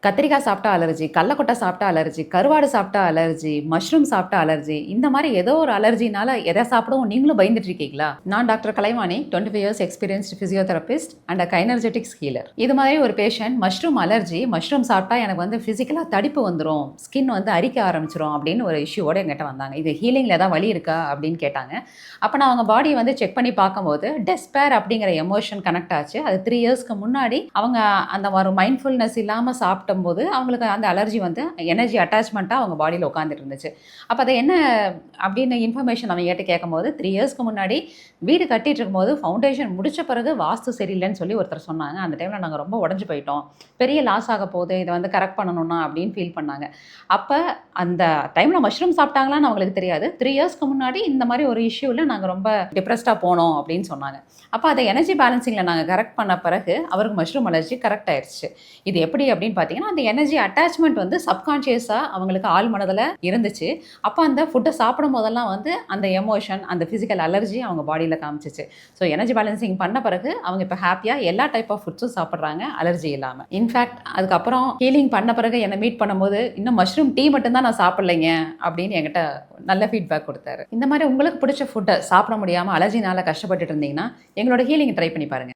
கத்திரிக்காய் சாப்பிட்டா அலர்ஜி, கடலக்கொட்டை சாப்பிட்டா அலர்ஜி, கருவாடு சாப்பிட்டா அலர்ஜி, மஷ்ரூம் சாப்பிட்டா அலர்ஜி. இந்த மாரி ஏதோ ஒரு அலர்ஜினால எத சாப்பிடவும் நீங்களும் பயந்துட்டு இருக்கீங்களா? நான் doctor Kalaivani, 25 years experienced physiotherapist and kinergetics healer. இது மாதிரி ஒரு பேஷண்ட் மஷ்ரூம் அலர்ஜி, மஷ்ரூம் சாப்பிட்டா எனக்கு வந்து பிசிக்கலா தடிப்பு வந்துரும், ஸ்கின் வந்து அரிக்க ஆரம்பிச்சுரும் அப்படின்னு ஒரு இஷ்யூவோட என்கிட்ட வந்தாங்க. இது ஹீலிங்ல ஏதாவது வழி இருக்கா அப்படின்னு கேட்டாங்க. அப்ப நான் அவங்க பாடிய வந்து செக் பண்ணி பார்க்கும்போது, டெஸ்பேர் அப்படிங்கிற எமோஷன் கனெக்ட் ஆச்சு. அது 3 இயர்ஸ்க்கு முன்னாடி அவங்க அந்த ஒரு மைண்ட்ஃபுல்னஸ் இல்லாம சாப்பிடும்போது அவங்களுக்கு அந்த அலர்ஜி வந்து எனர்ஜி அட்டாச்மெண்ட்டா அவங்க பாடியில உட்கார்ந்துட்டு இருந்துச்சு. அப்ப அது என்ன அப்படின்னு இன்ஃபர்மேஷன் அவங்க என்கிட்ட கேட்கும்போது, 3 இயர்ஸ்க்கு முன்னாடி வீடு கட்டிட்டு இருக்கும்போது ஃபவுண்டேஷன் முடிச்ச பிறகு வாஸ்து சரியில்லன்னு சொல்லி ஒருத்தர் சொன்னாங்க. அந்த டைம்ல நாங்க ரொம்ப உடைஞ்சு போயிட்டோம். பெரிய லாஸ் ஆக போகுது. இத வந்து கரெக்ட் பண்ணணும்னா அப்படின்னு ஃபீல் பண்ணாங்க. அப்ப அந்த டைம்ல மஷ்ரூம் சாப்பிட்டாங்களான்னு அவங்களுக்கு தெரியாது. 3 இயர்ஸ்க்கு முன்னாடி இந்த மாரி ஒரு இஷ்யூல நாங்க ரொம்ப டிப்ரஸ்டா போனோம் அப்படின்னு சொன்னாங்க. அப்ப அத எனர்ஜி பேலன்சிங்ல நாங்க கரெக்ட் பண்ண பிறகு அவருக்கு மஷ்ரூம் அலர்ஜி கரெக்ட் ஆயிருச்சு. இது எப்படி அப்படின்னு பார்த்தீங்கன்னா, அந்த எனர்ஜி அட்டாச்மெண்ட் வந்து சப்கான்ஷியஸா அவங்களுக்கு ஆழ் மனதில இருந்துச்சு. அப்ப அந்த ஃபுட்ட சாப்பிடும்போதெல்லாம் வந்து அந்த எமோஷன், அந்த பிசிக்கல் அலர்ஜி அவங்க பாடியில காமிச்சுச்சு. ஸோ எனர்ஜி பேலன்சிங் பண்ண பிறகு அவங்க இப்ப ஹேப்பியா எல்லா டைப் ஆஃப் ஃபுட்ஸும் சாப்பிடுறாங்க அலர்ஜி இல்லாம. இன்ஃபாக்ட் அதுக்கப்புறம் ஹீலிங் பண்ண பிறகு என்ன மீட் பண்ணும்போது, "இன்னும் மஷ்ரூம் டீ மட்டும் தான் நான் சாப்பிடலைங்க" அப்படின்னு என்கிட்ட நல்ல ஃபீட்பேக் குடுத்தாரு. இந்த மாரி உங்களுக்கு பிடிச்ச ஃபுட்ட சாப்பிட முடியாம அலர்ஜினால கஷ்டப்பட்டுட்டு இருந்தீங்கன்னா, எங்களோட ஹீலிங் ட்ரை பண்ணி பாருங்க.